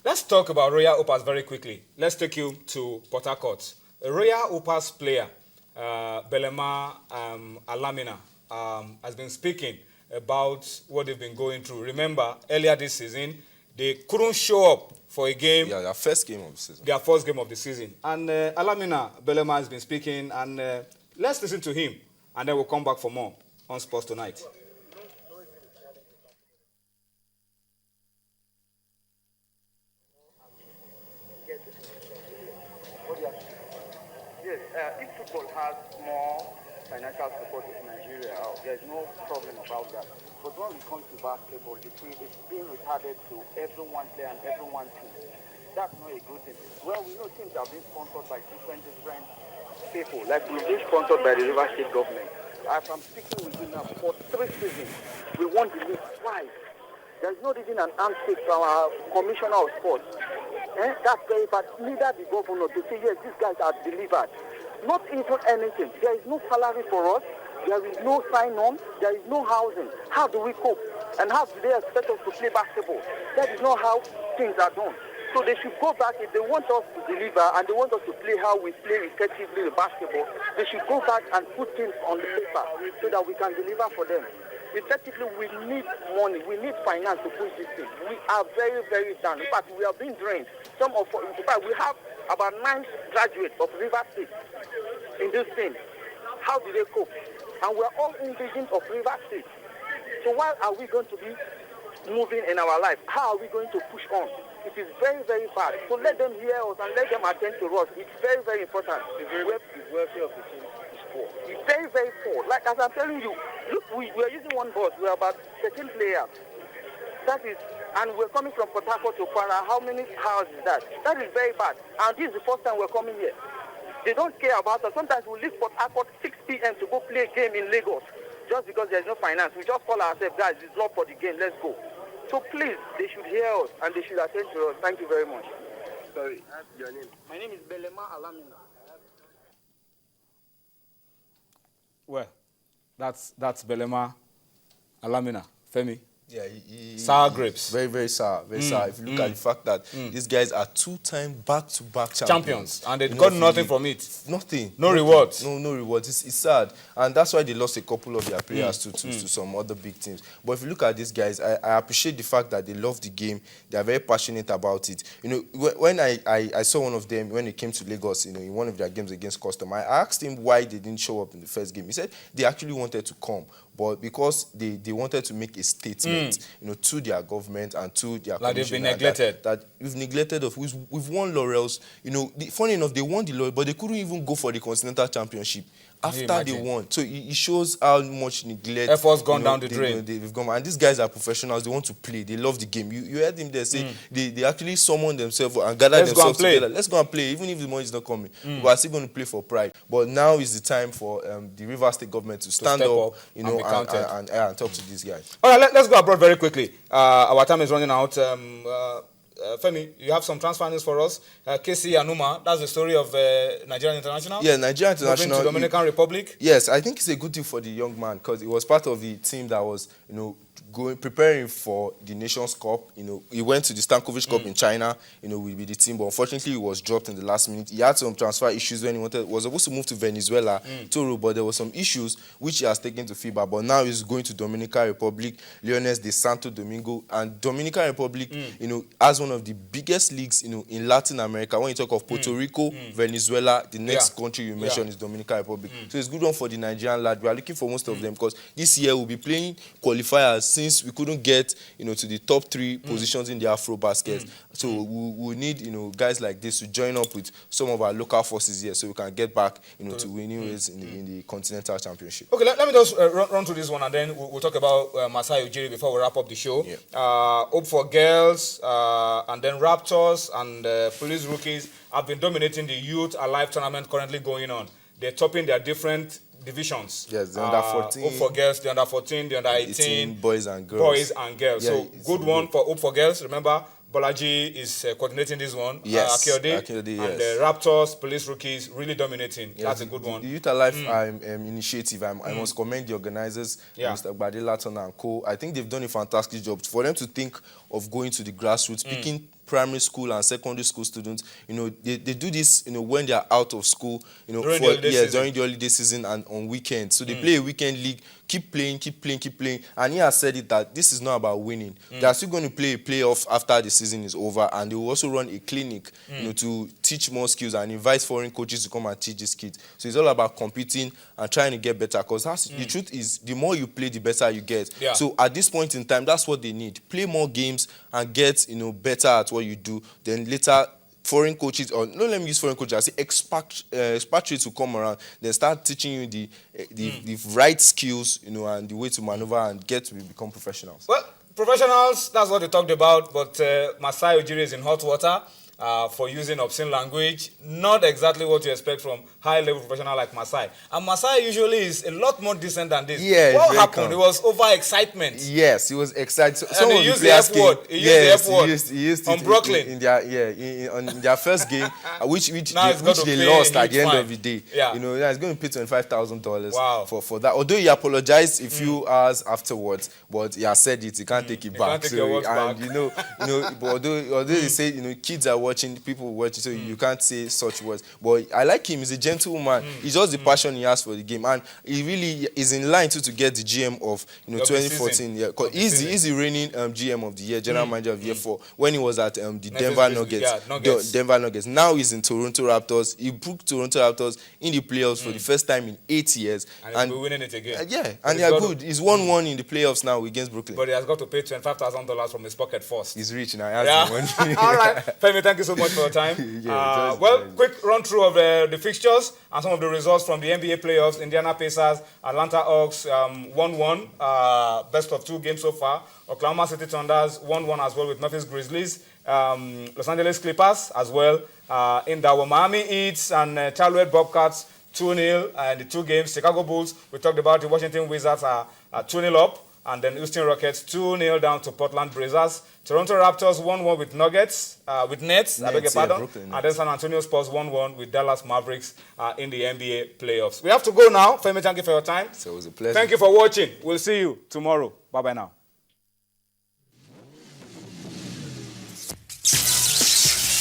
Let's talk about Royal Opals very quickly. Let's take you to Port Harcourt. A Royal Opals player, Belema Alamina, has been speaking about what they've been going through. Remember, earlier this season, they couldn't show up for a game. Yeah, their first game of the season. Their first game of the season. And Alamina Belema has been speaking, and let's listen to him, and then we'll come back for more on Sports Tonight. Yes, if football has more financial support in Nigeria, there's no problem about that. But when it comes to basketball, you see it's being retarded to everyone play and everyone team. That's not a good thing. Well, we know teams are being sponsored by different people. Like we've been sponsored by the River State government. As I'm speaking with you now, for 3 seasons, we won the league twice. There's not even an handshake from our commissioner of sports. That's very bad. Neither the governor to say, yes, these guys are delivered. Not even anything. There is no salary for us. There is no sign-on. There is no housing. How do we cope? And how do they expect us to play basketball? That is not how things are done. So they should go back. If they want us to deliver and they want us to play how we play effectively the basketball, they should go back and put things on the paper so that we can deliver for them. Effectively, we need money. We need finance to push this thing. We are very, very down. In fact, we are being drained. In fact, we have about 9 graduates of River State in this thing. How do they cope? And we are all indigents of River State. So why are we going to be moving in our life? How are we going to push on? It is very, very bad. So let them hear us and let them attend to us. It's very, very important. The welfare of the team is poor. It's very, very poor. Like as I'm telling you, look, we are using one bus. We are about 13 players. That is, and we're coming from Port Harcourt to Kwara. How many hours is that? That is very bad. And this is the first time we're coming here. They don't care about us. Sometimes we leave Port Harcourt 6 p.m. to go play a game in Lagos just because there's no finance. We just call ourselves, guys, it's love for the game, let's go. So please, they should hear us and they should attend to us. Thank you very much. Sorry, that's your name. My name is Belema Alamina. Well, that's Belema Alamina. Femi. Yeah, sour grapes. Very, very sour. Very sour. If you look at the fact that these guys are 2-time back-to-back champions. And they got nothing from it. Nothing. No rewards. No rewards. It's sad. And that's why they lost a couple of their players to some other big teams. But if you look at these guys, I appreciate the fact that they love the game. They are very passionate about it. You know, when I saw one of them, when he came to Lagos, you know, in one of their games against Custom, I asked him why they didn't show up in the first game. He said they actually wanted to come, but because they wanted to make a statement, you know, to their government and to their like they've been neglected. That we've neglected of we've won laurels. You know, funny enough, they won the laurel, but they couldn't even go for the Continental Championship after they won. So it shows how much neglect effort's gone down the drain. They've gone, and these guys are professionals. They want to play. They love the game. You heard him there say they actually summon themselves and gather themselves together. Let's go and play, even if the money is not coming. We are still going to play for pride. But now is the time for the River State government to stand up, you know, and talk to these guys. All right, let's go abroad very quickly. Our time is running out. Femi, you have some transfer news for us. KC Anuma, that's the story of Nigerian International. Yeah, Nigerian International. Moving to Dominican Republic. Yes, I think it's a good thing for the young man because it was part of the team that was, you know, preparing for the Nations Cup. You know, he went to the Stankovic Cup in China, you know, with the team, but unfortunately he was dropped in the last minute. He had some transfer issues when he was supposed to move to Venezuela, but there were some issues which he has taken to FIBA, but now he's going to Dominican Republic, Leones de Santo Domingo, and Dominican Republic, you know, has one of the biggest leagues, you know, in Latin America. When you talk of Puerto Rico, Venezuela, the next country you mentioned is Dominican Republic. So it's a good one for the Nigerian lad. We are looking for most of them because this year we'll be playing qualifiers since we couldn't get, you know, to the top 3 positions in the Afro baskets. So we need, you know, guys like this to join up with some of our local forces here so we can get back, you know, to winning ways in the Continental Championship. Okay, let me just run through this one and then we'll talk about Masai Ujiri before we wrap up the show. Yeah. Hope for Girls and then Raptors and Police Rookies have been dominating the Youth Alive tournament currently going on. They're topping their different divisions. Yes, the under 14. Hope for Girls, the under 14, the under 18. Boys and girls. Boys and girls. Yeah, so good one for Hope for Girls. Remember, Bolaji is coordinating this one. Yes, Akeode, Akeode, and yes. Raptors, Police Rookies, really dominating. Yes, That's a good one. The Youth Alive initiative, I must commend the organizers, Yeah. Mr. Gbadela Turner and co. I think they've done a fantastic job. For them to think of going to the grassroots, picking primary school and secondary school students, they do this, when they are out of school, During the holiday season. during the holiday season and on weekends. So they play a weekend league, keep playing. And he has said it that this is not about winning. They are still going to play a playoff after the season is over, and they will also run a clinic, to teach more skills and invite foreign coaches to come and teach these kids. So it's all about competing and trying to get better, because the truth is, the more you play, the better you get. Yeah. So at this point in time, that's what they need. Play more games and get, better at what you do. Then later, foreign coaches, or no, let me use foreign coaches, I say expatriates will come around, then start teaching you the right skills, and the way to maneuver and get to become professionals. Well, professionals, that's what they talked about, but Masai Ujiri is in hot water for using obscene language. Not exactly what you expect from high-level professional like Masai. And Masai usually is a lot more decent than this. Yeah, what very happened? calm. It was over-excitement. Yes, he was excited. So, And he used the F word. He used the F word on Brooklyn. In their first game, which Now it's got to they pay lost a at the huge end fine. of the day. Yeah. He's going to pay $25,000 Wow. for that. Although he apologized a few hours afterwards, but he has said it. He can't take it back. Can't take your words back. But although they say kids are watching, people watching, so you can't say such words. But I like him. He's a gentleman. It's just the passion he has for the game, and he really is in line to get the GM of 2014. Yeah, because he's the reigning GM of the year, general manager of the year for when he was at the Denver Nuggets. Denver Nuggets. Now he's in Toronto Raptors. He booked Toronto Raptors in the playoffs for the first time in 8 years, and he'll be winning it again. And they are good. He's won one in the playoffs now against Brooklyn. But he has got to pay $25,000 from his pocket first. He's rich now. He has the money. All right, Femi, thank you so much for your time. Quick run through of the fixtures and some of the results from the NBA playoffs. Indiana Pacers, Atlanta Hawks 1-1, best of 2 games so far. Oklahoma City Thunders 1-1 as well with Memphis Grizzlies. Los Angeles Clippers as well. In the Miami Heat and Charlotte Bobcats 2-0 and the 2 games. Chicago Bulls, we talked about the Washington Wizards are 2-0 up. And then Houston Rockets 2-0 down to Portland Blazers. Toronto Raptors 1-1 with Nets, I beg your pardon. Brooklyn, and then San Antonio Spurs 1-1 with Dallas Mavericks in the NBA playoffs. We have to go now. Femi, thank you for your time. So it was a pleasure. Thank you for watching. We'll see you tomorrow. Bye-bye now.